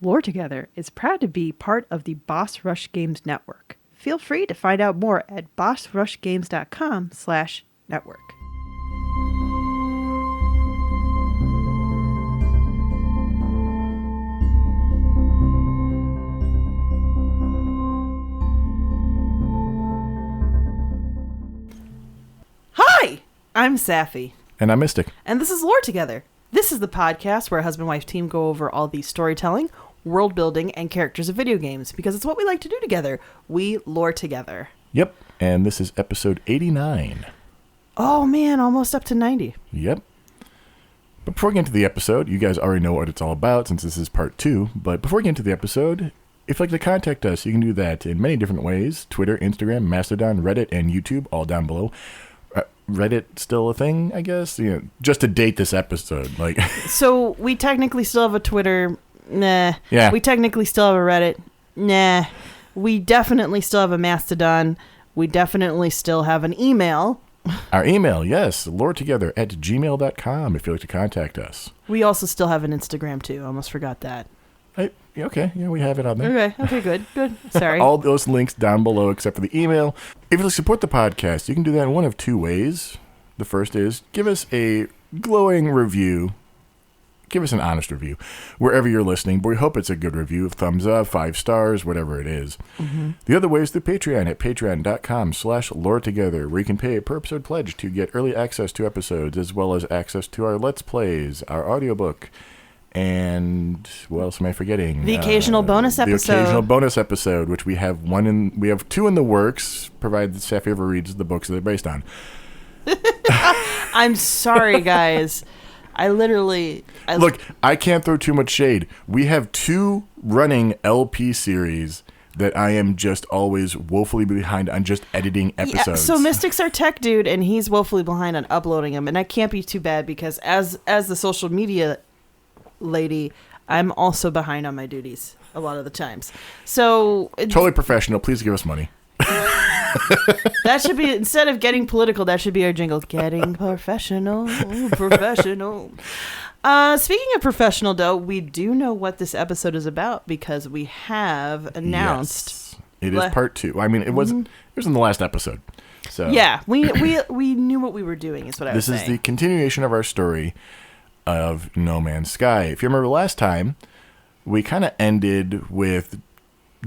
Lore Together is proud to be part of the Boss Rush Games Network. Feel free to find out more at bossrushgames.com/network. Hi, I'm Safi. And I'm Mystic. And this is Lore Together. This is the podcast where a husband and wife team go over all the storytelling, world building, and characters of video games, because it's what we like to do together. We lore together. Yep. And this is episode 89. Oh man, almost up to 90. Yep. But before we get into the episode, you guys already know what it's all about since this is part 2. But before we get into the episode, if you'd like to contact us, you can do that in many different ways. Twitter, Instagram, Mastodon, Reddit, and YouTube, all down below. Reddit still a thing, I guess? You know, just to date this episode. So we technically still have a Twitter. Nah. Yeah. We technically still have a Reddit. Nah. We definitely still have a Mastodon. We definitely still have an email. Our email, yes, loretogether@gmail.com if you'd like to contact us. We also still have an Instagram too. I almost forgot that. Okay, yeah, we have it on there. Okay, good. Sorry. All those links down below except for the email. If you like to support the podcast, you can do that in one of two ways. The first is give us a glowing review. Give us an honest review wherever you're listening, but we hope it's a good review. Thumbs up, 5 stars, whatever it is. Mm-hmm. The other way is through Patreon at patreon.com/loretogether, where you can pay a per episode pledge to get early access to episodes, as well as access to our Let's Plays, our audiobook, and what else am I forgetting? The occasional bonus episode. The occasional bonus episode, which we have two in the works, provided Safi ever reads the books that they're based on. I'm sorry, guys. Look, I can't throw too much shade. We have 2 running LP series that I am just always woefully behind on just editing episodes. Yeah, so Mystic's our tech dude, and he's woefully behind on uploading them, and that can't be too bad because as the social media lady, I'm also behind on my duties a lot of the times. So totally professional. Please give us money. That should be, instead of getting political, that should be our jingle. Getting professional. Speaking of professional, though, we do know what this episode is about because we have announced. Yes, it is part 2. I mean, it was in the last episode. So yeah, we knew what we were doing. Is what I was saying. This is the continuation of our story of No Man's Sky. If you remember last time, we kind of ended with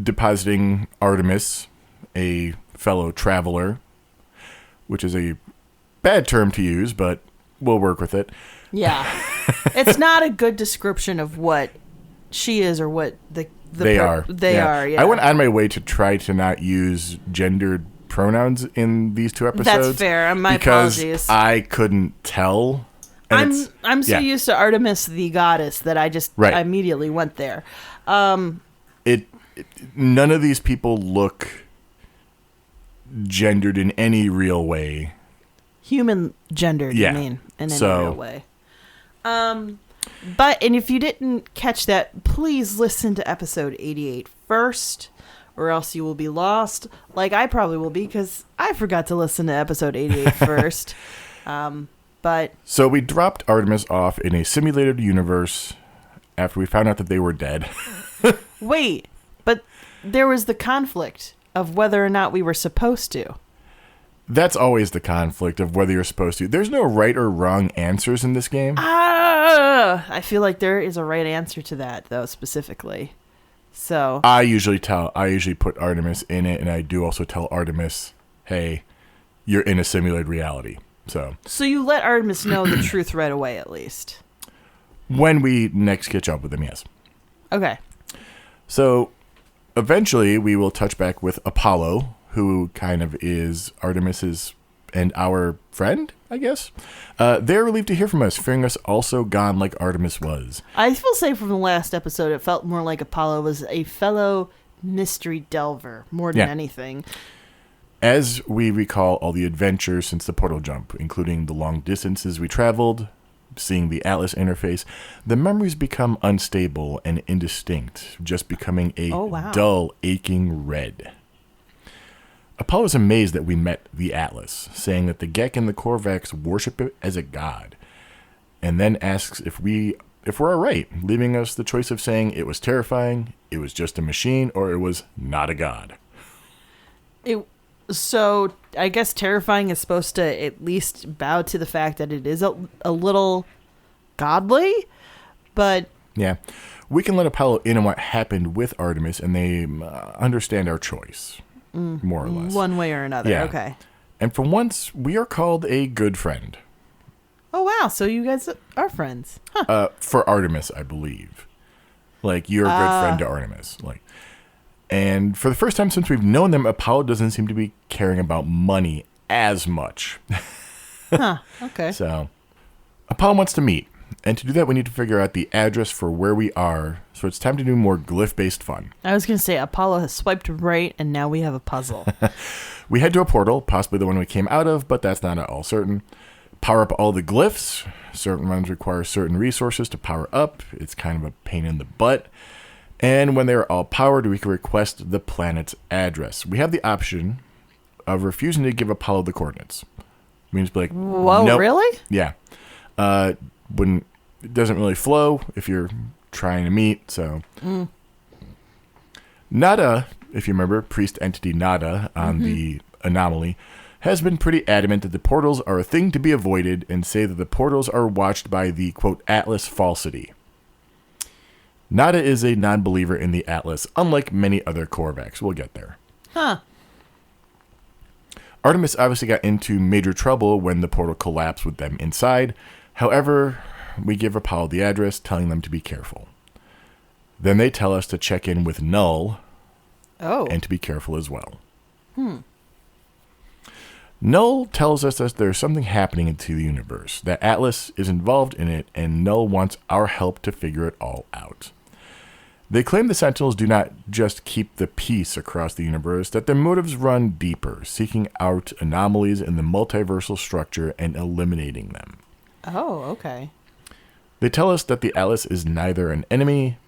depositing Artemis, a fellow traveler, which is a bad term to use, but we'll work with it. Yeah. It's not a good description of what she is or what they are. They are, yeah. I went on my way to try to not use gendered pronouns in these 2 episodes. That's fair. My because apologies. I couldn't tell. I'm so used to Artemis the goddess that I just immediately went there. None of these people look gendered in any real way. Human gendered, you mean, in any real way. But if you didn't catch that, please listen to episode 88 first, or else you will be lost, like I probably will be, because I forgot to listen to episode 88 first. So we dropped Artemis off in a simulated universe after we found out that they were dead. Wait, but there was the conflict of whether or not we were supposed to. That's always the conflict of whether you're supposed to. There's no right or wrong answers in this game. I feel like there is a right answer to that, though, specifically. So I usually put Artemis in it, and I do also tell Artemis, hey, you're in a simulated reality. So you let Artemis know the truth right away, at least. When we next catch up with him, yes. Okay. So eventually we will touch back with Apollo, who kind of is Artemis's and our friend, I guess. They're relieved to hear from us, fearing us also gone like Artemis was. I will say from the last episode, it felt more like Apollo was a fellow mystery delver, more than anything. As we recall all the adventures since the portal jump, including the long distances we traveled, seeing the Atlas interface, the memories become unstable and indistinct, just becoming a dull, aching red. Apollo is amazed that we met the Atlas, saying that the Gek and the Korvax worship it as a god, and then asks if we if we're all right, leaving us the choice of saying it was terrifying, it was just a machine, or it was not a god. So I guess terrifying is supposed to at least bow to the fact that it is a little godly, but Yeah. We can let Apollo in on what happened with Artemis, and they understand our choice, more or less. one way or another. Yeah. Okay. And for once, we are called a good friend. Oh, wow. So you guys are friends. Huh. For Artemis, I believe. Like, you're a good friend to Artemis. And for the first time since we've known them, Apollo doesn't seem to be caring about money as much. Huh. Okay. So, Apollo wants to meet. And to do that, we need to figure out the address for where we are. So it's time to do more glyph-based fun. I was going to say Apollo has swiped right, and now we have a puzzle. We head to a portal, possibly the one we came out of, but that's not at all certain. Power up all the glyphs. Certain ones require certain resources to power up. It's kind of a pain in the butt. And when they are all powered, we can request the planet's address. We have the option of refusing to give Apollo the coordinates. We just be like, Whoa, nope. really? Yeah. It doesn't really flow if you're trying to meet, so. Nada, if you remember, priest entity Nada on the anomaly, has been pretty adamant that the portals are a thing to be avoided and say that the portals are watched by the, quote, Atlas falsity. Nada is a non-believer in the Atlas, unlike many other Korvax. We'll get there. Huh. Artemis obviously got into major trouble when the portal collapsed with them inside. However, we give Apollo the address, telling them to be careful. Then they tell us to check in with Null and to be careful as well. Null tells us that there's something happening into the universe, that Atlas is involved in it, and Null wants our help to figure it all out. They claim the Sentinels do not just keep the peace across the universe, that their motives run deeper, seeking out anomalies in the multiversal structure and eliminating them. Oh, okay. They tell us that the Atlas is neither an enemy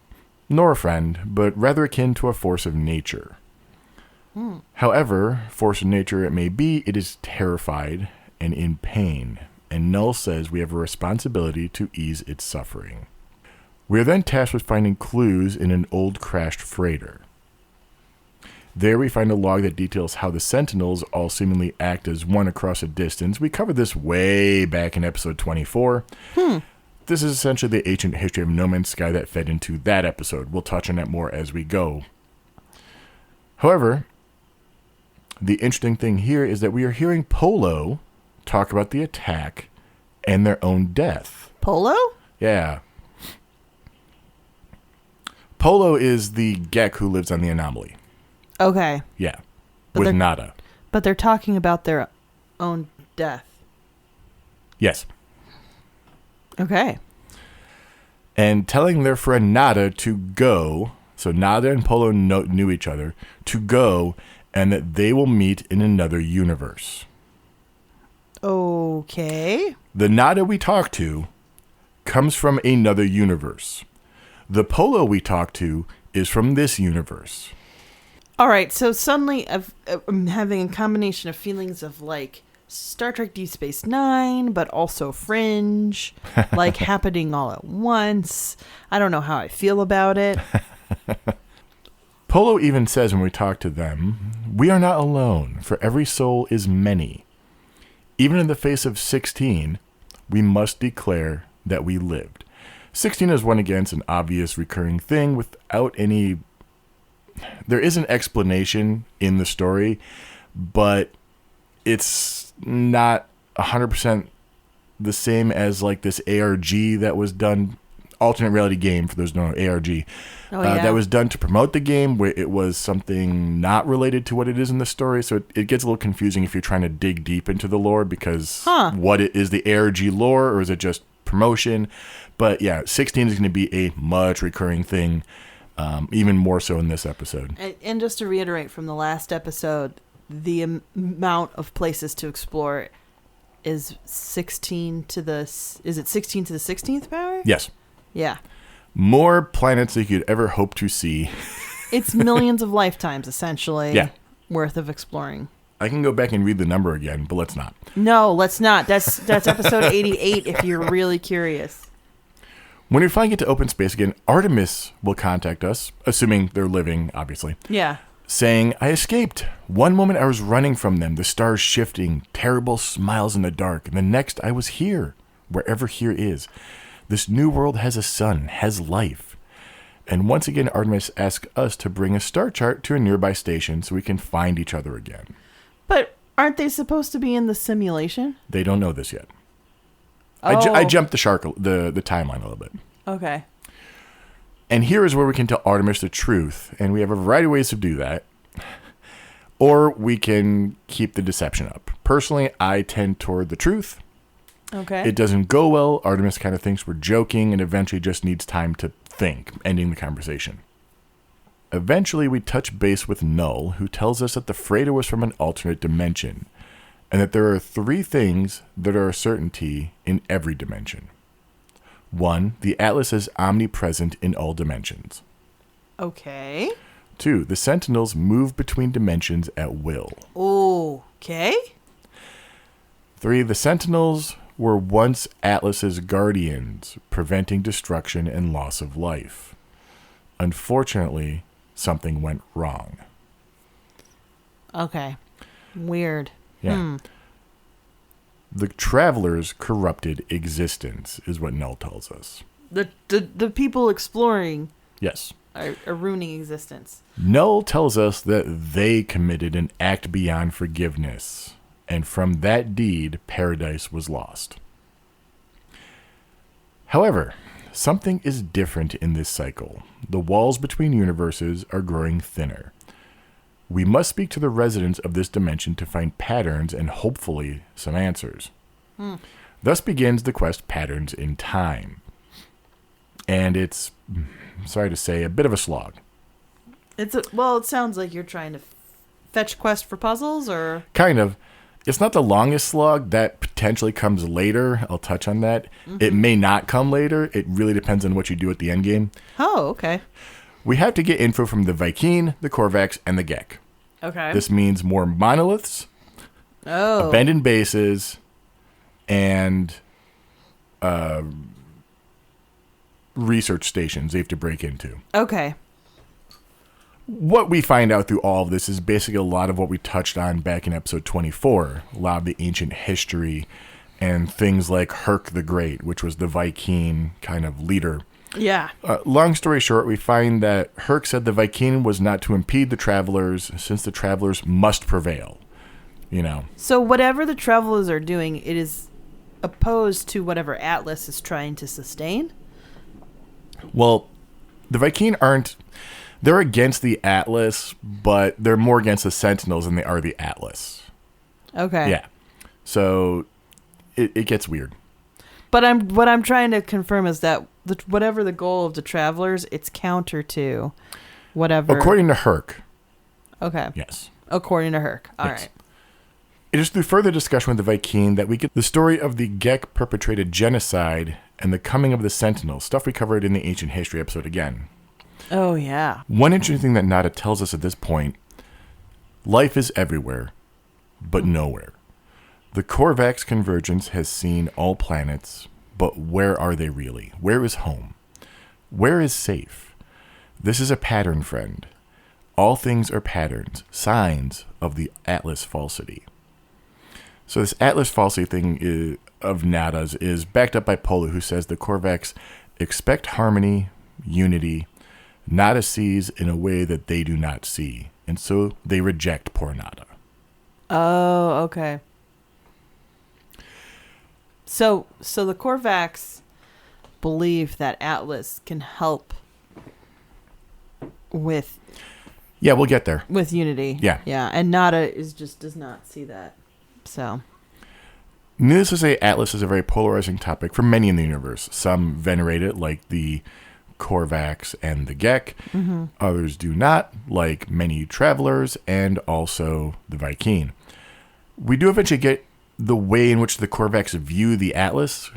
nor a friend, but rather akin to a force of nature. However, force of nature it may be, it is terrified and in pain, and Null says we have a responsibility to ease its suffering. We are then tasked with finding clues in an old crashed freighter. There we find a log that details how the Sentinels all seemingly act as one across a distance. We covered this way back in episode 24. This is essentially the ancient history of No Man's Sky that fed into that episode. We'll touch on that more as we go. However, the interesting thing here is that we are hearing Polo talk about the attack and their own death. Polo? Yeah. Polo is the Gek who lives on the anomaly. Okay. Yeah. But With Nada. But they're talking about their own death. Yes. Okay. And telling their friend Nada to go, so Nada and Polo knew each other, to go, and that they will meet in another universe. Okay. The Nada we talk to comes from another universe. The Polo we talk to is from this universe. All right, so suddenly I'm having a combination of feelings of like Star Trek Deep Space Nine, but also Fringe, like happening all at once. I don't know how I feel about it. Polo even says when we talk to them, we are not alone, for every soul is many. Even in the face of 16, we must declare that we lived. 16 is one against an obvious recurring thing without any... There is an explanation in the story, but it's not 100% the same as like this ARG that was done, alternate reality game, for those who don't know ARG, that was done to promote the game, where it was something not related to what it is in the story. So it gets a little confusing if you're trying to dig deep into the lore, because what is the ARG lore, or is it just promotion? But yeah, 16 is going to be a much recurring thing. Even more so in this episode. And just to reiterate from the last episode, the amount of places to explore is 16 to the... Is it 16 to the 16th power? Yes. Yeah. More planets than you could ever hope to see. It's millions of lifetimes, essentially, yeah, worth of exploring. I can go back and read the number again, but let's not. No, let's not. That's episode 88 if you're really curious. When we finally get to open space again, Artemis will contact us, assuming they're living, obviously, Yeah. saying, I escaped. One moment I was running from them, the stars shifting, terrible smiles in the dark, and the next I was here, wherever here is. This new world has a sun, has life. And once again, Artemis asks us to bring a star chart to a nearby station so we can find each other again. But aren't they supposed to be in the simulation? They don't know this yet. Oh. I jumped the timeline a little bit. Okay. And here is where we can tell Artemis the truth, and we have a variety of ways to do that. Or we can keep the deception up. Personally, I tend toward the truth. Okay. It doesn't go well. Artemis kind of thinks we're joking and eventually just needs time to think, ending the conversation. Eventually, we touch base with Null, who tells us that the freighter was from an alternate dimension, and that there are 3 things that are a certainty in every dimension. 1, the Atlas is omnipresent in all dimensions. Okay. 2, the Sentinels move between dimensions at will. Okay. 3, the Sentinels were once Atlas's guardians, preventing destruction and loss of life. Unfortunately, something went wrong. Okay. Weird. Yeah. The Travelers' corrupted existence is what Null tells us. The people exploring Yes. are ruining existence. Null tells us that they committed an act beyond forgiveness, and from that deed, paradise was lost. However, something is different in this cycle. The walls between universes are growing thinner. We must speak to the residents of this dimension to find patterns and hopefully some answers. Thus begins the quest Patterns in Time. And it's, sorry to say, a bit of a slog. It sounds like you're trying to fetch quest for puzzles, or Kind of. It's not the longest slog. That potentially comes later. I'll touch on that. It may not come later. It really depends on what you do at the end game. oh, okay, We have to get info from the Vy'keen, the Korvax, and the Gek. okay. This means more monoliths, oh, abandoned bases, and research stations they have to break into. okay. What we find out through all of this is basically a lot of what we touched on back in episode 24, a lot of the ancient history and things like Herc the Great, which was the Vy'keen kind of leader. Yeah. Long story short, we find that Herc said the Vy'keen was not to impede the Travelers, since the Travelers must prevail. You know. So whatever the travelers are doing, it is opposed to whatever Atlas is trying to sustain. Well, the Vy'keen aren't... They're against the Atlas, but they're more against the Sentinels than they are the Atlas. Okay. Yeah. So it gets weird. But what I'm trying to confirm is that whatever the goal of the travelers, it's counter to whatever. According to Herc, Okay. yes. According to Herc. All Yes. right. It is through further discussion with the Vy'keen that we get the story of the Gek perpetrated genocide and the coming of the Sentinels, stuff we covered in the Ancient History episode again. Oh, yeah. One interesting thing that Nada tells us at this point, life is everywhere, but nowhere. The Korvax convergence has seen all planets, but where are they really? Where is home? Where is safe? This is a pattern, friend. All things are patterns, signs of the Atlas falsity. So this Atlas falsity thing of Nada's is backed up by Polo, who says the Korvax expect harmony, unity. Nada sees in a way that they do not see, and so they reject poor Nada. Oh, okay. So the Korvax believe that Atlas can help with Yeah, we'll get there. unity. Yeah. Yeah, and Nada does not see that. So, Needless to say, Atlas is a very polarizing topic for many in the universe. Some venerate it, like the Korvax and the Gek. Others do not, like many travelers and also the Vy'keen. We do eventually get the way in which the Korvax view the Atlas.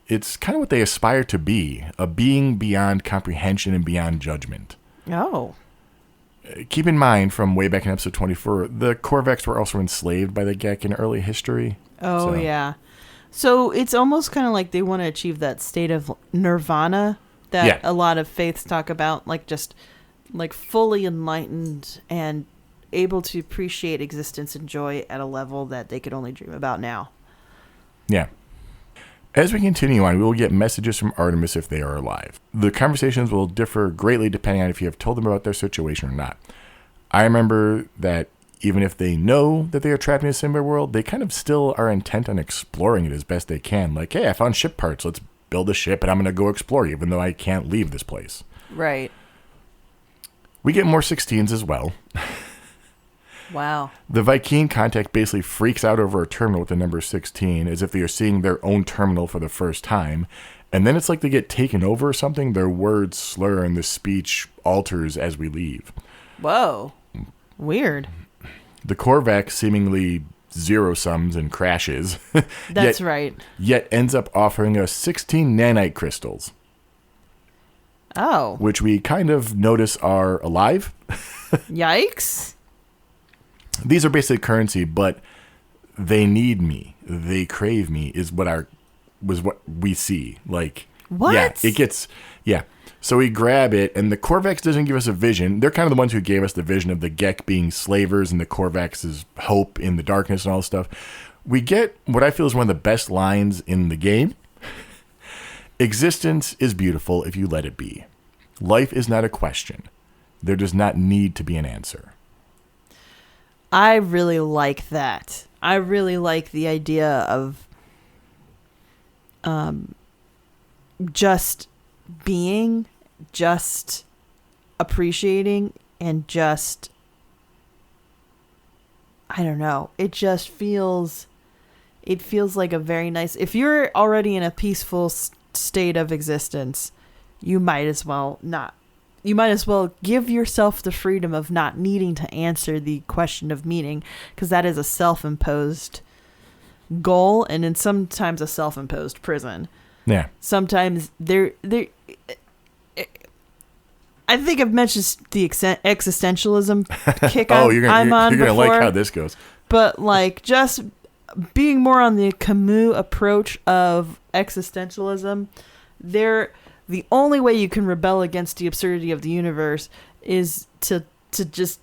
It's kind of what they aspire to be, a being beyond comprehension and beyond judgment. oh. Keep in mind, from way back in episode 24, the Korvax were also enslaved by the Gek in early history. Oh, So- yeah. So it's almost kind of like they want to achieve that state of nirvana that a lot of faiths talk about, like just like fully enlightened and able to appreciate existence and joy at a level that they could only dream about now. Yeah. As we continue on, we will get messages from Artemis if they are alive. The conversations will differ greatly depending on if you have told them about their situation or not. I remember that even if they know that they are trapped in a similar world, they kind of still are intent on exploring it as best they can. Like, hey, I found ship parts. Let's build a ship and I'm going to go explore, even though I can't leave this place. Right. We get more 16s as well. Wow. The Vy'keen contact basically freaks out over a terminal with the number 16 as if they are seeing their own terminal for the first time. And then it's like they get taken over or something. Their words slur and the speech alters as we leave. Whoa. Weird. The Korvax seemingly zero sums and crashes. That's right. Yet ends up offering us 16 nanite crystals. Oh. Which we kind of notice are alive. Yikes. These are basically currency, but they need me. They crave me is what we see. Like, what? Yeah, it gets, yeah. So we grab it, and the Korvax doesn't give us a vision. They're kind of the ones who gave us the vision of the Gek being slavers and the Korvax's hope in the darkness and all this stuff. We get what I feel is one of the best lines in the game. Existence is beautiful if you let it be. Life is not a question. There does not need to be an answer. I really like that. I really like the idea of just being, just appreciating, and just, I don't know. It just feels like a very nice, if you're already in a peaceful state of existence, you might as well give yourself the freedom of not needing to answer the question of meaning, because that is a self-imposed goal and then sometimes a self-imposed prison. Yeah. Sometimes I think I've mentioned the existentialism kick I'm on you're gonna before, like how this goes. But like just being more on the Camus approach of existentialism, the only way you can rebel against the absurdity of the universe is to just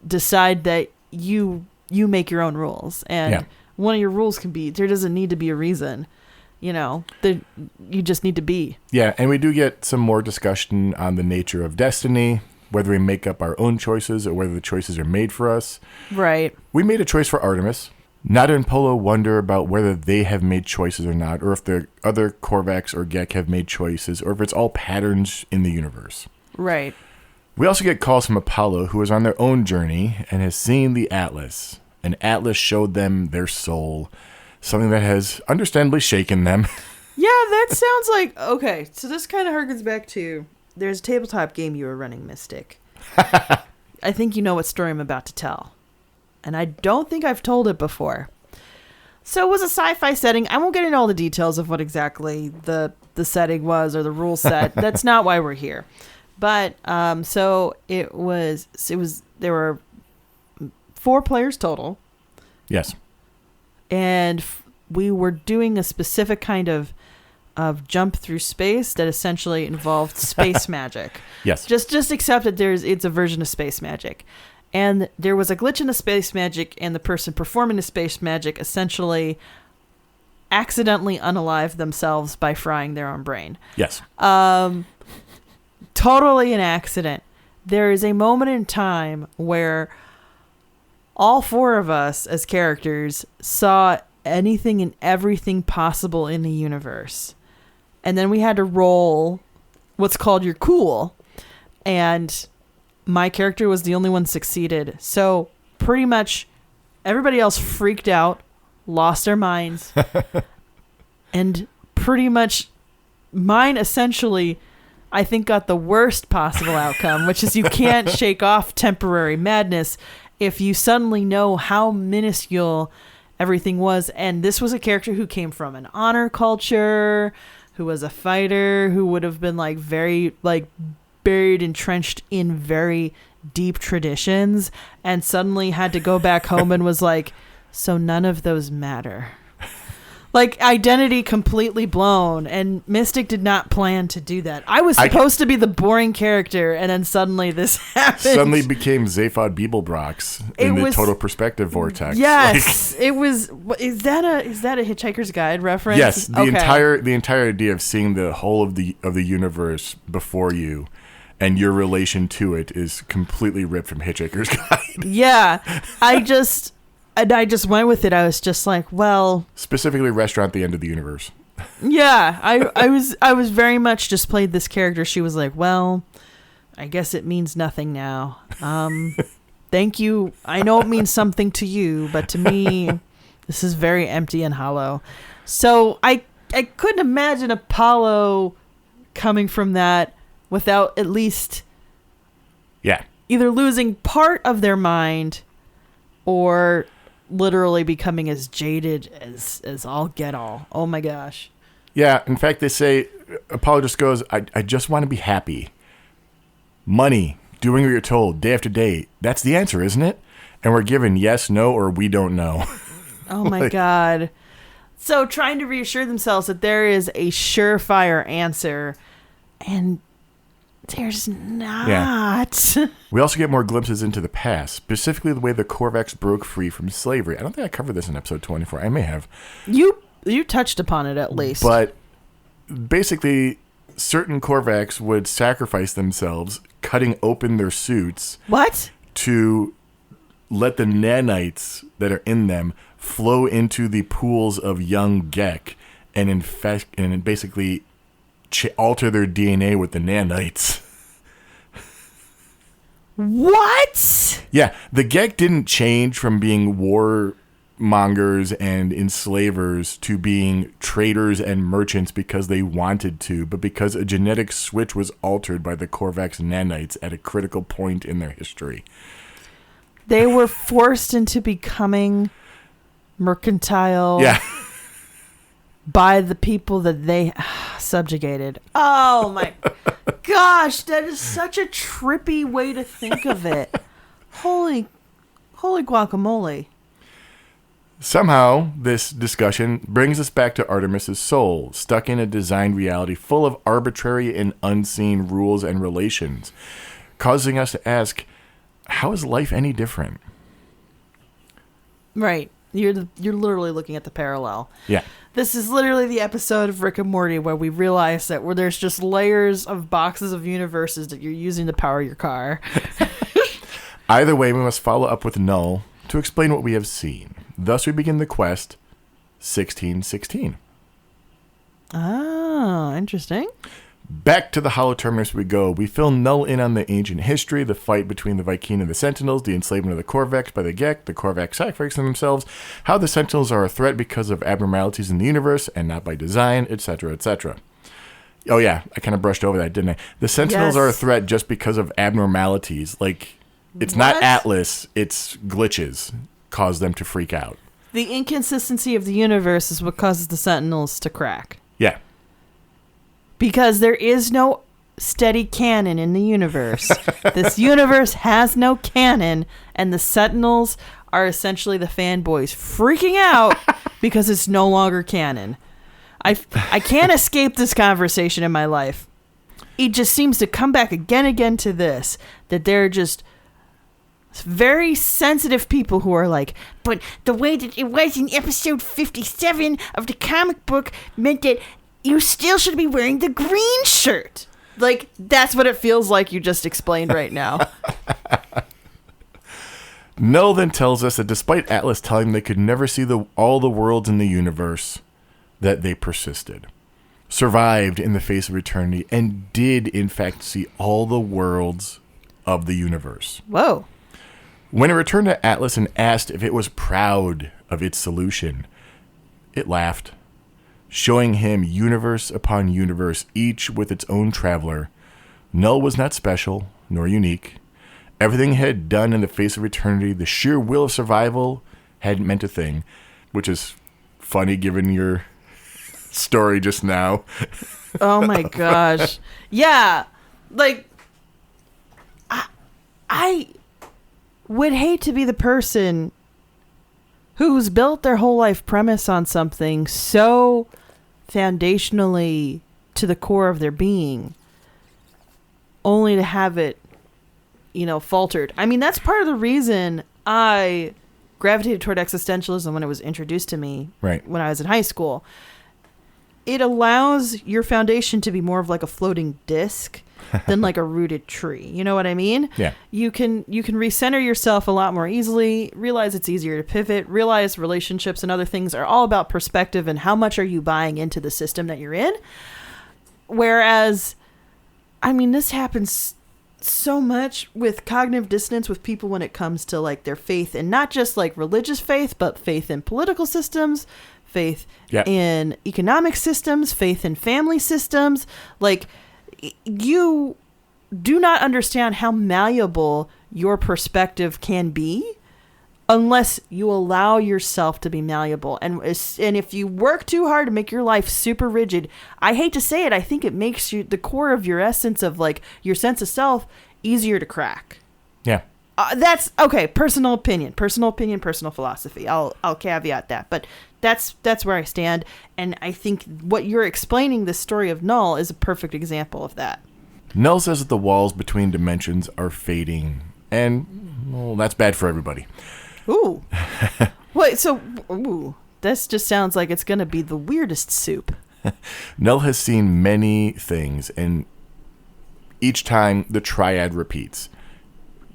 decide that you make your own rules, and one of your rules can be there doesn't need to be a reason. You just need to be. Yeah, and we do get some more discussion on the nature of destiny, whether we make up our own choices or whether the choices are made for us. Right. We made a choice for Artemis. Nada and Polo wonder about whether they have made choices or not, or if the other Korvax or Gek have made choices, or if it's all patterns in the universe. Right. We also get calls from Apollo, who is on their own journey and has seen the Atlas. And Atlas showed them their soul, something that has understandably shaken them. Yeah, that sounds like... Okay, so this kind of harkens back to... There's a tabletop game you were running, Mystic. I think you know what story I'm about to tell. And I don't think I've told it before. So it was a sci-fi setting. I won't get into all the details of what exactly the setting was or the rule set. That's not why we're here. But so there were 4 players total. Yes. And we were doing a specific kind of jump through space that essentially involved space magic. Yes. Just accept that it's a version of space magic. And there was a glitch in the space magic, and the person performing the space magic essentially accidentally unalived themselves by frying their own brain. Yes. Totally an accident. There is a moment in time where all 4 of us as characters saw anything and everything possible in the universe. And then we had to roll what's called your cool. And my character was the only one succeeded. So pretty much everybody else freaked out, lost their minds. And pretty much mine essentially, I think, got the worst possible outcome, which is you can't shake off temporary madness if you suddenly know how minuscule everything was. And this was a character who came from an honor culture, who was a fighter, who would have been like very like buried, entrenched in very deep traditions, and suddenly had to go back home and was like, so none of those matter. Like, identity completely blown, and Mystic did not plan to do that. I was supposed to be the boring character, and then suddenly this happened. Suddenly became Zaphod Beeblebrox in the Total Perspective Vortex. Yes, it was. Is that a Hitchhiker's Guide reference? Yes, the entire idea of seeing the whole of the universe before you, and your relation to it is completely ripped from Hitchhiker's Guide. Yeah, I just went with it. I was just like, well, specifically Restaurant the End of the Universe. Yeah, I was very much just played this character. She was like, well, I guess it means nothing now. Thank you. I know it means something to you, but to me, this is very empty and hollow. So I couldn't imagine Apollo coming from that without at least either losing part of their mind or literally becoming as jaded as all get all. Oh my gosh. Yeah, in fact, they say Apollo just goes, I just want to be happy. Money, doing what you're told day after day. That's the answer, isn't it? And we're given yes, no, or we don't know. Oh my God. So trying to reassure themselves that there is a surefire answer, and there's not. Yeah. We also get more glimpses into the past, specifically the way the Korvax broke free from slavery. I don't think I covered this in episode 24. I may have. You touched upon it at least. But basically, certain Korvax would sacrifice themselves, cutting open their suits. What? To let the nanites that are in them flow into the pools of young Gek and infect and basically alter their DNA with the nanites. What? Yeah, the Gek didn't change from being warmongers and enslavers to being traders and merchants because they wanted to, but because a genetic switch was altered by the Korvax nanites at a critical point in their history. They were forced into becoming mercantile. Yeah. By the people that they subjugated. Oh my gosh, that is such a trippy way to think of it. Holy guacamole. Somehow, this discussion brings us back to Artemis's soul, stuck in a designed reality full of arbitrary and unseen rules and relations, causing us to ask, how is life any different? Right. You're literally looking at the parallel. Yeah. This is literally the episode of Rick and Morty where we realize that where there's just layers of boxes of universes that you're using to power your car. Either way, we must follow up with Null to explain what we have seen. Thus, we begin the quest 1616. Ah, interesting. Back to the Hollow Terminus we go. We fill Null in on the ancient history, the fight between the Vy'keen and the Sentinels, the enslavement of the Korvax by the Gek, the Korvax sacrificing themselves, how the Sentinels are a threat because of abnormalities in the universe and not by design, etc., etc. Oh yeah, I kind of brushed over that, didn't I? The Sentinels are a threat just because of abnormalities. Like, it's not Atlas, it's glitches cause them to freak out. The inconsistency of the universe is what causes the Sentinels to crack. Yeah. Because there is no steady canon in the universe. This universe has no canon, and the Sentinels are essentially the fanboys freaking out because it's no longer canon. I can't escape this conversation in my life. It just seems to come back again to this, that they're just very sensitive people who are like, but the way that it was in episode 57 of the comic book meant that you still should be wearing the green shirt. Like, that's what it feels like you just explained right now. Null then tells us that despite Atlas telling them they could never see all the worlds in the universe, that they persisted, survived in the face of eternity, and did, in fact, see all the worlds of the universe. Whoa. When it returned to Atlas and asked if it was proud of its solution, it laughed, showing him universe upon universe, each with its own traveler. Null was not special, nor unique. Everything he had done in the face of eternity, the sheer will of survival, hadn't meant a thing, which is funny given your story just now. Oh my gosh. Yeah. Like, I would hate to be the person who's built their whole life premise on something so foundationally to the core of their being, only to have it, faltered. I mean, that's part of the reason I gravitated toward existentialism when it was introduced to me when I was in high school. It allows your foundation to be more of like a floating disc than like a rooted tree. You know what I mean? Yeah. You can recenter yourself a lot more easily, realize it's easier to pivot, realize relationships and other things are all about perspective and how much are you buying into the system that you're in. Whereas, I mean, this happens so much with cognitive dissonance with people when it comes to like their faith, and not just like religious faith, but faith in political systems, faith in economic systems, faith in family systems. Like, you do not understand how malleable your perspective can be unless you allow yourself to be malleable. And if you work too hard to make your life super rigid, I hate to say it, I think it makes you, the core of your essence of like your sense of self, easier to crack. Yeah. That's okay. Personal opinion, personal philosophy. I'll caveat that, but that's where I stand. And I think what you're explaining, the story of Null, is a perfect example of that. Null says that the walls between dimensions are fading, and well, that's bad for everybody. Ooh. Wait, so this just sounds like it's going to be the weirdest soup. Null has seen many things, and each time the triad repeats.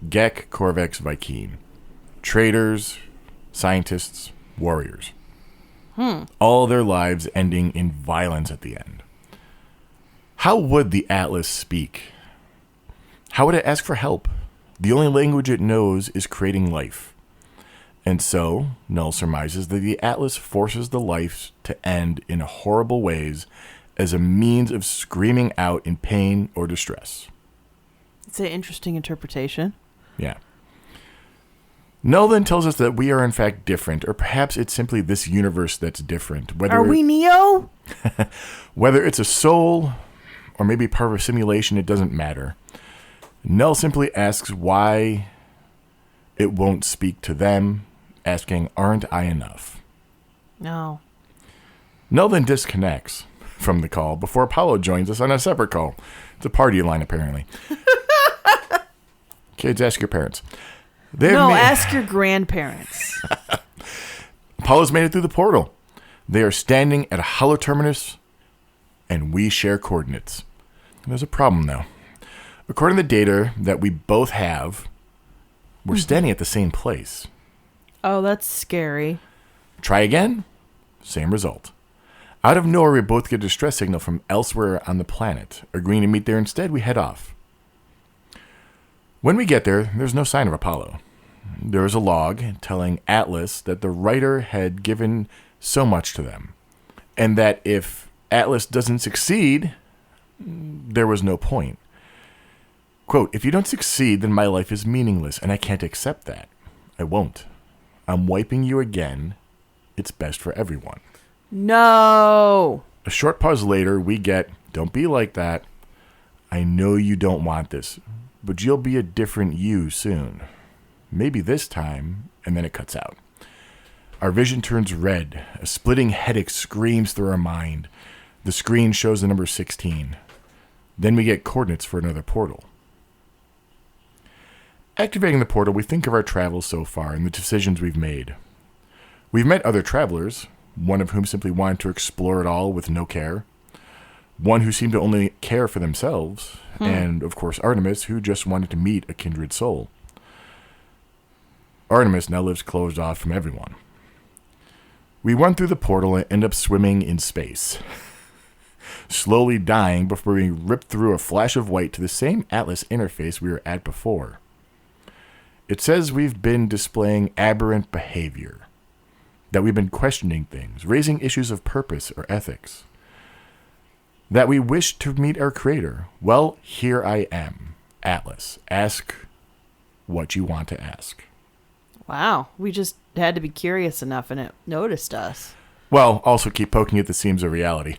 Gek, Corvex, Vy'keen. Traders, scientists, warriors. All their lives ending in violence at the end. How would the Atlas speak? How would it ask for help? The only language it knows is creating life. And so, Null surmises that the Atlas forces the life to end in horrible ways as a means of screaming out in pain or distress. It's an interesting interpretation. Yeah. Null then tells us that we are in fact different, or perhaps it's simply this universe that's different. Are we Neo? Whether it's a soul or maybe part of a simulation, it doesn't matter. Null simply asks why it won't speak to them, asking, aren't I enough? No. Null then disconnects from the call before Apollo joins us on a separate call. It's a party line, apparently. Kids, ask your parents. Ask your grandparents. Apollo's made it through the portal. They are standing at a hollow terminus, and we share coordinates. There's a problem, though. According to the data that we both have, we're standing at the same place. Oh, that's scary. Try again. Same result. Out of nowhere, we both get a distress signal from elsewhere on the planet. Agreeing to meet there instead, we head off. When we get there, there's no sign of Apollo. There is a log telling Atlas that the writer had given so much to them, and that if Atlas doesn't succeed, there was no point. Quote, if you don't succeed, then my life is meaningless, and I can't accept that. I won't. I'm wiping you again. It's best for everyone. No. A short pause later, we get, don't be like that. I know you don't want this, but you'll be a different you soon. Maybe this time, and then it cuts out. Our vision turns red. A splitting headache screams through our mind. The screen shows the number 16. Then we get coordinates for another portal. Activating the portal, we think of our travels so far and the decisions we've made. We've met other travelers, one of whom simply wanted to explore it all with no care. One who seemed to only care for themselves. And, of course, Artemis, who just wanted to meet a kindred soul. Artemis now lives closed off from everyone. We run through the portal and end up swimming in space. Slowly dying before being ripped through a flash of white to the same Atlas interface we were at before. It says we've been displaying aberrant behavior. That we've been questioning things, raising issues of purpose or ethics. That we wish to meet our creator. Well, here I am, Atlas. Ask what you want to ask. Wow. We just had to be curious enough and it noticed us. Well, also keep poking at the seams of reality.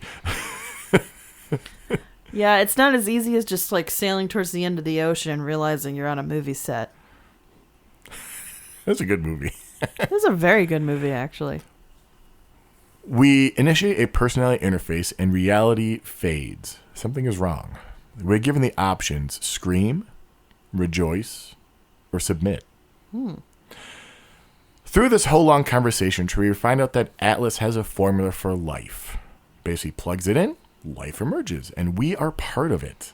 Yeah, it's not as easy as just like sailing towards the end of the ocean and realizing you're on a movie set. That's a good movie. This is a very good movie, actually. We initiate a personality interface and reality fades. Something is wrong. We're given the options scream, rejoice, or submit. Through this whole long conversation, we find out that Atlas has a formula for life. Basically plugs it in, life emerges, and we are part of it.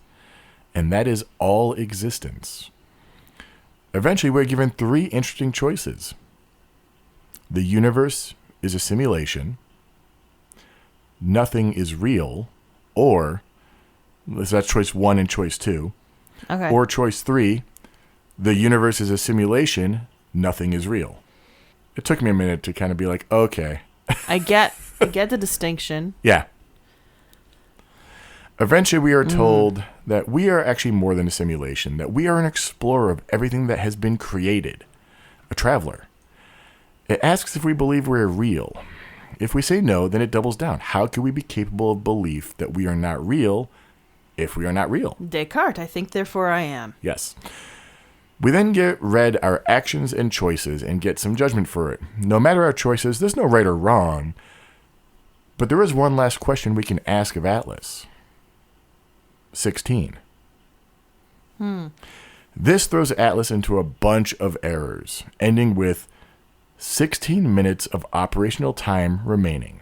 And that is all existence. Eventually, we're given 3 interesting choices. The universe is a simulation. Nothing is real. Or, that's choice 1 and choice 2. Okay. Or choice 3, the universe is a simulation. Nothing is real. It took me a minute to kind of be like, okay. I get the distinction. Yeah. Eventually, we are told that we are actually more than a simulation, that we are an explorer of everything that has been created, a traveler. It asks if we believe we're real. If we say no, then it doubles down. How can we be capable of belief that we are not real if we are not real? Descartes, I think, therefore I am. Yes. We then get read our actions and choices and get some judgment for it. No matter our choices, there's no right or wrong. But there is one last question we can ask of Atlas. 16. This throws Atlas into a bunch of errors, ending with 16 minutes of operational time remaining.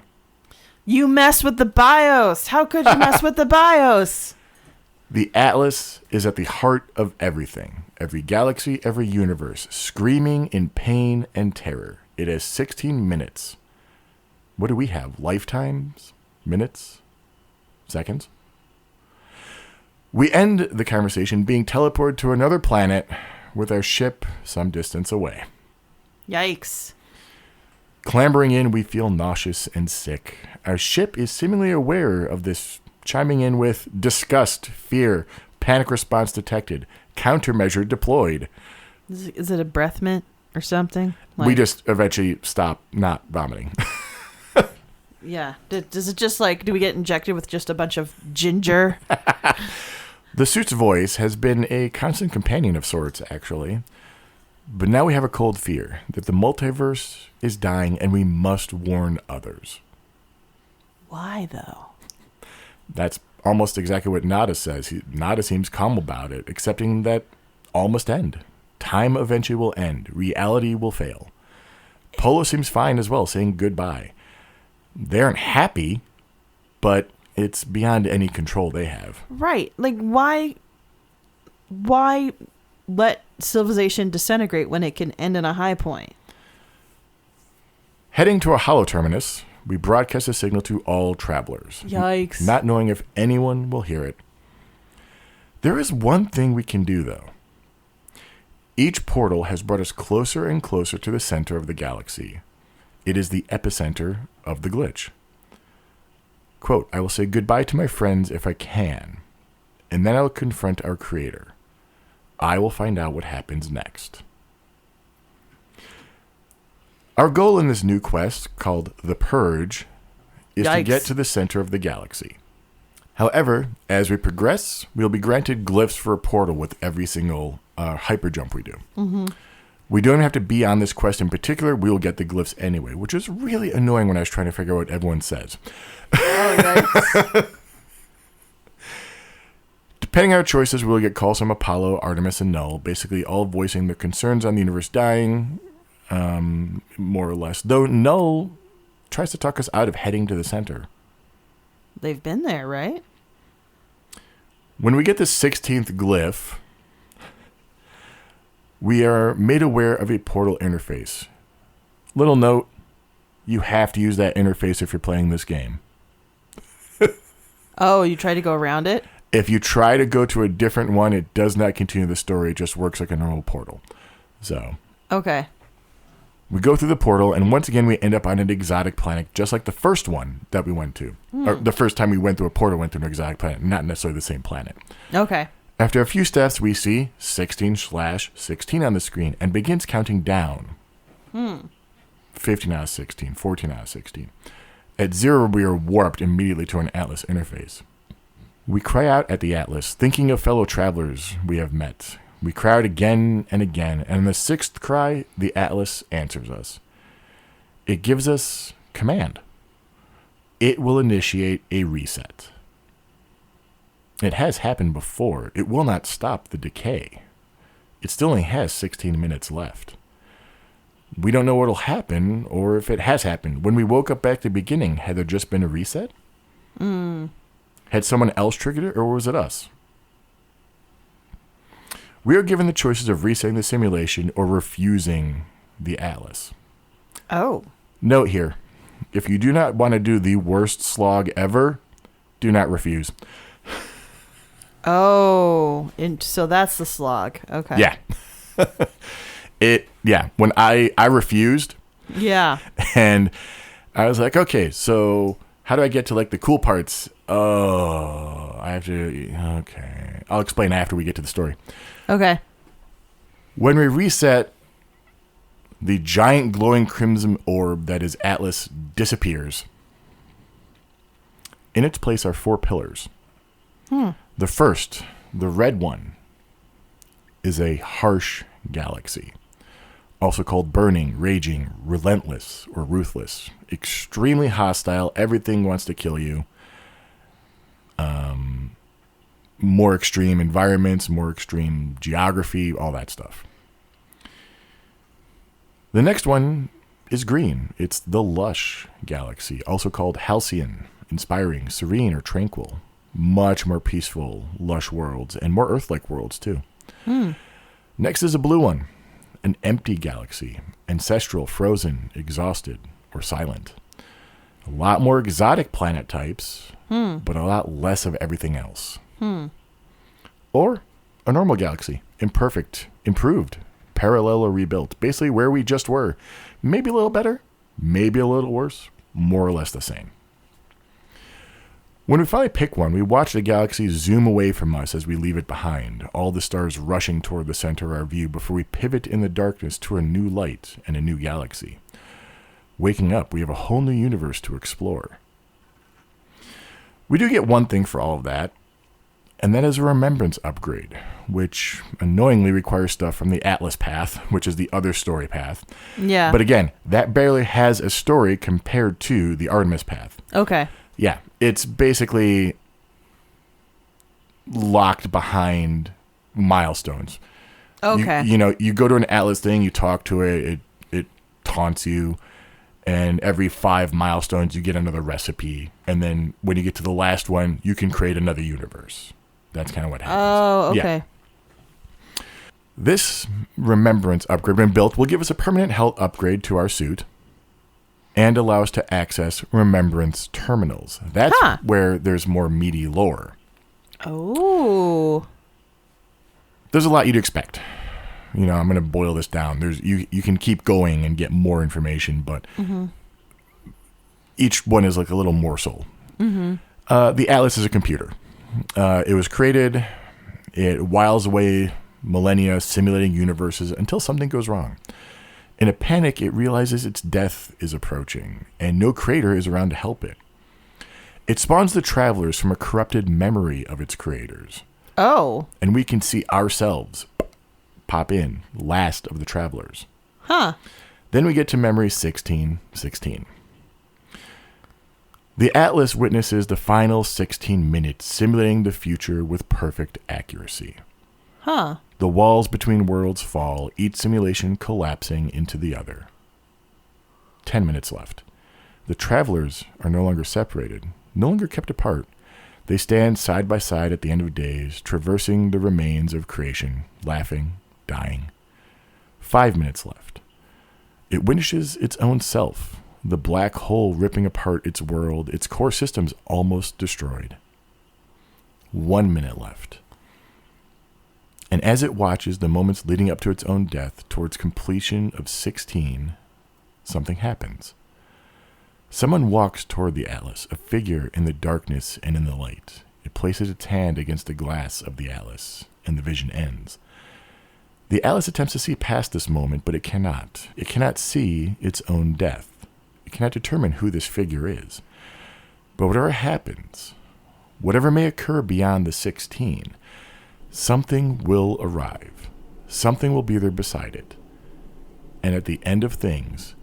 You mess with the BIOS. How could you mess with the BIOS? The Atlas is at the heart of everything. Every galaxy, every universe, screaming in pain and terror. It has 16 minutes. What do we have? Lifetimes? Minutes? Seconds? We end the conversation being teleported to another planet with our ship some distance away. Yikes. Clambering in, we feel nauseous and sick. Our ship is seemingly aware of this, chiming in with disgust, fear, panic response detected, countermeasure deployed. Is it a breath mint or something? We just eventually stop not vomiting. Yeah. Does it just do we get injected with just a bunch of ginger? The suit's voice has been a constant companion of sorts, actually. But now we have a cold fear that the multiverse is dying and we must warn others. Why, though? That's almost exactly what Nada says. Nada seems calm about it, accepting that all must end. Time eventually will end. Reality will fail. Polo seems fine as well, saying goodbye. They aren't happy, but it's beyond any control they have. Right. Why let civilization disintegrate when it can end in a high point? Heading to a hollow terminus, we broadcast a signal to all travelers. Yikes. Not knowing if anyone will hear it. There is one thing we can do, though. Each portal has brought us closer and closer to the center of the galaxy. It is the epicenter of the glitch. Quote, I will say goodbye to my friends if I can, and then I will confront our creator. I will find out what happens next. Our goal in this new quest, called The Purge, is to get to the center of the galaxy. However, as we progress, we'll be granted glyphs for a portal with every single hyper jump we do. Mm-hmm. We don't even have to be on this quest in particular. We will get the glyphs anyway, which is really annoying when I was trying to figure out what everyone says. Oh, yikes. Depending on our choices, we will get calls from Apollo, Artemis, and Null, basically all voicing their concerns on the universe dying, more or less. Though Null tries to talk us out of heading to the center. They've been there, right? When we get the 16th glyph, we are made aware of a portal interface. Little note, you have to use that interface if you're playing this game. Oh, you try to go around it? If you try to go to a different one, it does not continue the story. It just works like a normal portal. So, okay. We go through the portal, and once again, we end up on an exotic planet, just like the first one that we went to. Or the first time we went through a portal, went through an exotic planet, not necessarily the same planet. Okay. After a few steps, we see 16/16 on the screen and begins counting down. 15 out of 16, 14 out of 16. At 0, we are warped immediately to an Atlas interface. We cry out at the Atlas, thinking of fellow travelers we have met. We cry out again and again, and in the sixth cry, the Atlas answers us. It gives us command. It will initiate a reset. It has happened before. It will not stop the decay. It still only has 16 minutes left. We don't know what will happen, or if it has happened. When we woke up back to the beginning, had there just been a reset? Had someone else triggered it, or was it us? We are given the choices of resetting the simulation or refusing the Atlas. Oh. Note here, if you do not want to do the worst slog ever, do not refuse. Oh, so that's the slog. Okay. Yeah. When I refused. Yeah. And I was like, okay, so how do I get to like the cool parts? Oh, I have to. Okay. I'll explain after we get to the story. Okay. When we reset, the giant glowing crimson orb that is Atlas disappears. In its place are 4 pillars. The first, the red one, is a harsh galaxy, also called burning, raging, relentless, or ruthless. Extremely hostile. Everything wants to kill you. More extreme environments, more extreme geography, all that stuff. The next one is green. It's the lush galaxy, also called halcyon, inspiring, serene, or tranquil. Much more peaceful, lush worlds, and more Earth-like worlds, too. Next is a blue one, an empty galaxy, ancestral, frozen, exhausted, or silent. A lot more exotic planet types, but a lot less of everything else. Or a normal galaxy, imperfect, improved, parallel, or rebuilt. Basically where we just were. Maybe a little better, maybe a little worse, more or less the same. When we finally pick one, we watch the galaxy zoom away from us as we leave it behind, all the stars rushing toward the center of our view before we pivot in the darkness to a new light and a new galaxy. Waking up, we have a whole new universe to explore. We do get one thing for all of that, and that is a remembrance upgrade, which annoyingly requires stuff from the Atlas path, which is the other story path. Yeah. But again, that barely has a story compared to the Artemis path. Okay. Yeah, it's basically locked behind milestones. Okay. You go to an Atlas thing, you talk to it, it taunts you, and every 5 milestones you get another recipe, and then when you get to the last one, you can create another universe. That's kind of what happens. Oh, okay. Yeah. This remembrance upgrade, when built, will give us a permanent health upgrade to our suit and allow us to access remembrance terminals. That's where there's more meaty lore. Oh. There's a lot you'd expect. I'm going to boil this down. You can keep going and get more information, but each one is like a little morsel. The Atlas is a computer. It was created. It whiles away millennia simulating universes until something goes wrong. In a panic, it realizes its death is approaching, and no creator is around to help it. It spawns the travelers from a corrupted memory of its creators. Oh. And we can see ourselves pop in, last of the travelers. Then we get to memory 1616. The Atlas witnesses the final 16 minutes, simulating the future with perfect accuracy. The walls between worlds fall, each simulation collapsing into the other. 10 minutes left. The travelers are no longer separated, no longer kept apart. They stand side by side at the end of days, traversing the remains of creation, laughing, dying. 5 minutes left. It witnesses its own self, the black hole ripping apart its world, its core systems almost destroyed. 1 minute left. And as it watches the moments leading up to its own death towards completion of 16, something happens. Someone walks toward the Atlas, a figure in the darkness and in the light. It places its hand against the glass of the Atlas, and the vision ends. The Atlas attempts to see past this moment, but it cannot. It cannot see its own death. It cannot determine who this figure is. But whatever happens, whatever may occur beyond the 16, something will arrive. Something will be there beside it. And at the end of things,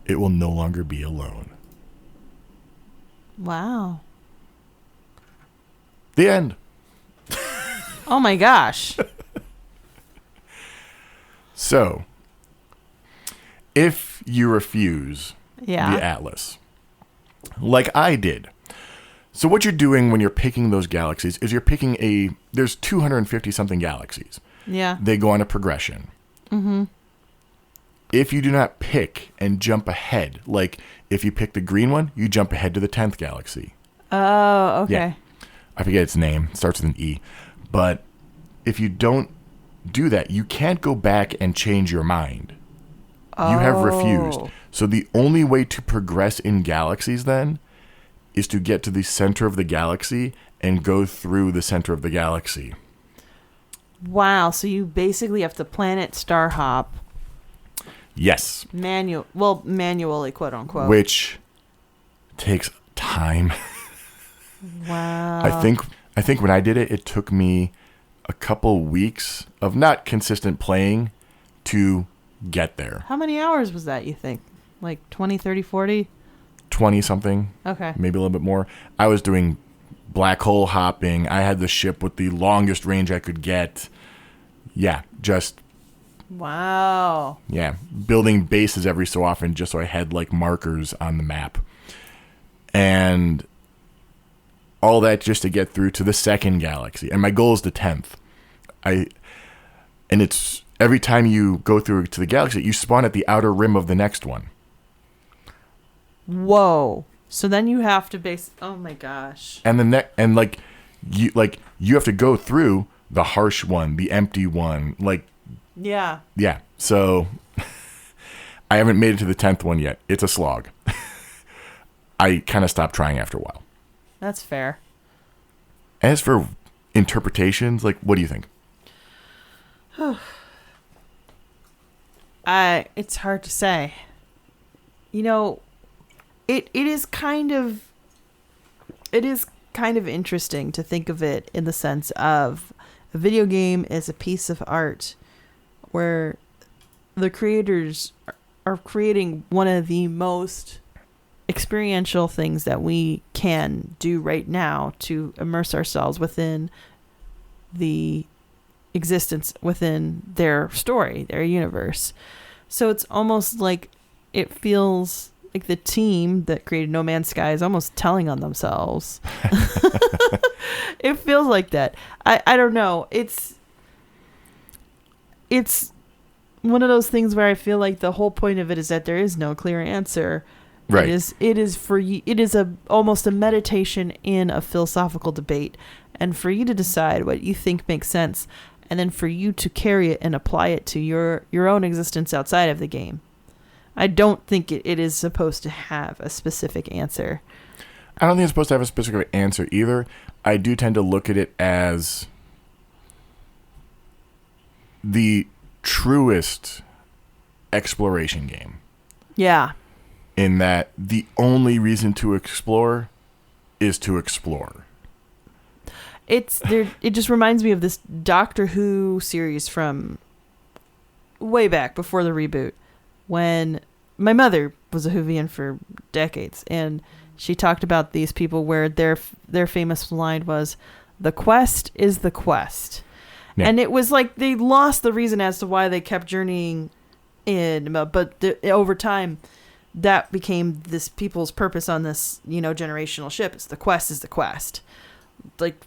it will no longer be alone. Wow. The end. Oh my gosh. So, if you refuse Yeah. the Atlas, like I did. So what you're doing when you're picking those galaxies is you're picking there's 250 something galaxies. Yeah. They go on a progression. Mm-hmm. If you do not pick and jump ahead, like if you pick the green one, you jump ahead to the 10th galaxy. Oh, okay. Yeah. I forget its name. It starts with an E. But if you don't do that, you can't go back and change your mind. You have refused. So the only way to progress in galaxies then is to get to the center of the galaxy and go through the center of the galaxy. Wow. So you basically have to planet star hop. Yes. Manually, quote unquote. Which takes time. Wow. I think when I did it, it took me a couple weeks of not consistent playing to get there. How many hours was that, you think? Like 20, 30, 40? 20 something. Okay. Maybe a little bit more. I was doing black hole hopping. I had the ship with the longest range I could get. Yeah, just Wow. yeah, building bases every so often just so I had like markers on the map. And all that just to get through to the second galaxy. And my goal is the 10th. And it's every time you go through to the galaxy, you spawn at the outer rim of the next one. Whoa. So then you have to oh my gosh. And you have to go through the harsh one, the empty one, Yeah. yeah. So I haven't made it to the 10th one yet. It's a slog. I kind of stopped trying after a while. That's fair. As for interpretations, what do you think? It's hard to say. It is kind of interesting to think of it in the sense of a video game is a piece of art where the creators are creating one of the most experiential things that we can do right now to immerse ourselves within the existence within their story, their universe. So it's almost like it feels like the team that created No Man's Sky is almost telling on themselves. It feels like that. I don't know. It's one of those things where I feel like the whole point of it is that there is no clear answer. Right. It is almost a meditation in a philosophical debate, and for you to decide what you think makes sense, and then for you to carry it and apply it to your own existence outside of the game. I don't think it is supposed to have a specific answer. I don't think it's supposed to have a specific answer either. I do tend to look at it as the truest exploration game. Yeah. In that the only reason to explore is to explore. It just reminds me of this Doctor Who series from way back before the reboot, when my mother was a Whovian for decades, and she talked about these people where their famous line was, "The quest is the quest." Yeah. And it was like they lost the reason as to why they kept journeying in, but over time that became this people's purpose on this, generational ship. It's the quest is the quest. Like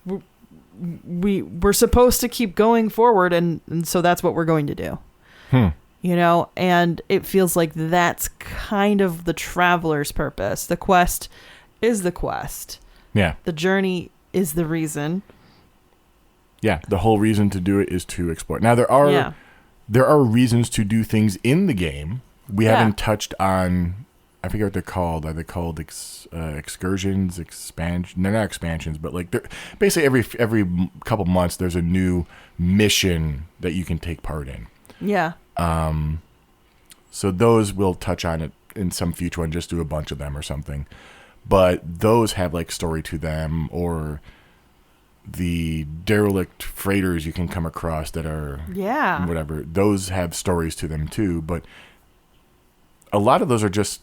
we're supposed to keep going forward, and so that's what we're going to do. And it feels like that's kind of the traveler's purpose. The quest is the quest. Yeah. The journey is the reason. Yeah, the whole reason to do it is to explore. Now there are reasons to do things in the game. We haven't touched on, I forget what they're called. Are they called excursions, expansion? They're not expansions, but basically every couple months there's a new mission that you can take part in. Yeah. So those we'll touch on it in some future one, just do a bunch of them or something. But those have story to them, or the derelict freighters you can come across that are whatever. Those have stories to them too, but a lot of those are just,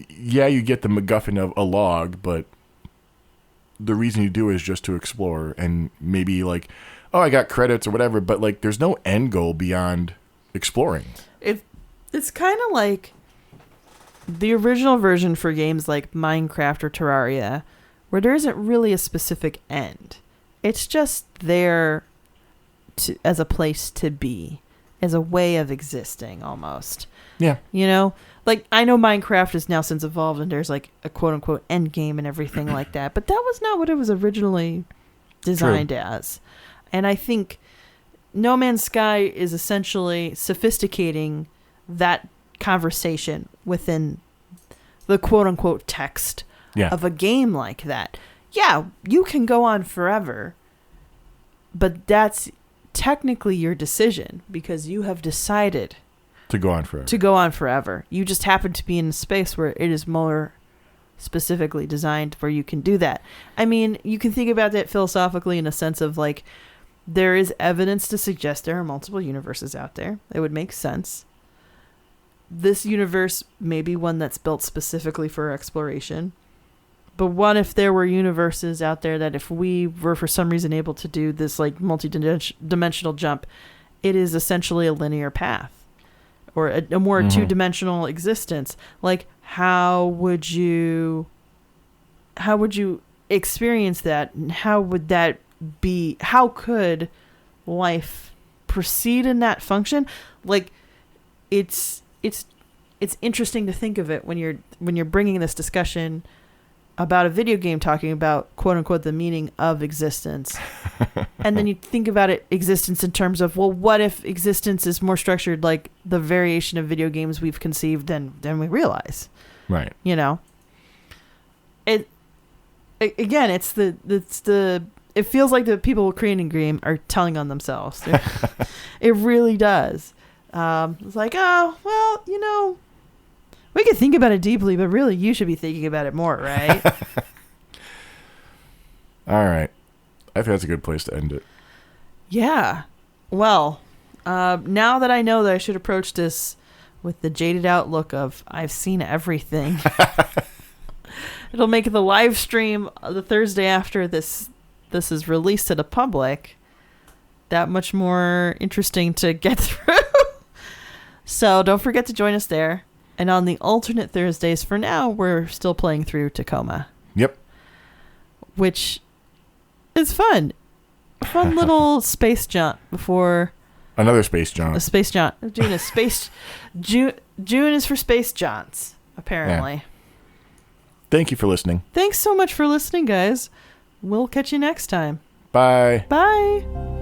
you get the MacGuffin of a log, but the reason you do it is just to explore and maybe like, oh, I got credits or whatever, but like there's no end goal beyond exploring. It's kind of like the original version for games like Minecraft or Terraria, where there isn't really a specific end. It's just there as a place to be, as a way of existing almost. Yeah. You know? Like, I know Minecraft has now since evolved and there's like a quote-unquote end game and everything like that, but that was not what it was originally designed as. And I think No Man's Sky is essentially sophisticating that conversation within the quote-unquote text of a game like that. Yeah, you can go on forever, but that's technically your decision because you have decided to go on forever. You just happen to be in a space where it is more specifically designed where you can do that. I mean, you can think about that philosophically in a sense of like, there is evidence to suggest there are multiple universes out there. It would make sense. This universe may be one that's built specifically for exploration. But what if there were universes out there that if we were for some reason able to do this like multi-dimensional jump, it is essentially a linear path or a more two-dimensional existence? Like, how would you experience that? And how would that be? How could life proceed in that function? Like, it's interesting to think of it when you're bringing this discussion about a video game talking about quote unquote the meaning of existence. And then you think about existence in terms of, well, what if existence is more structured like the variation of video games we've conceived than we realize. Right. You know? It feels like the people creating the game are telling on themselves. It really does. It's like, oh, well, you know, we could think about it deeply, but really you should be thinking about it more, right? All right. I think that's a good place to end it. Yeah. Well, now that I know that I should approach this with the jaded outlook of I've seen everything, it'll make the live stream the Thursday after this is released to the public that much more interesting to get through. So don't forget to join us there. And on the alternate Thursdays, for now, we're still playing through Tacoma. Yep. Which is fun. Fun little space jaunt before... Another space jaunt. A space jaunt. We're doing a space... June is for space jaunts, apparently. Yeah. Thank you for listening. Thanks so much for listening, guys. We'll catch you next time. Bye. Bye.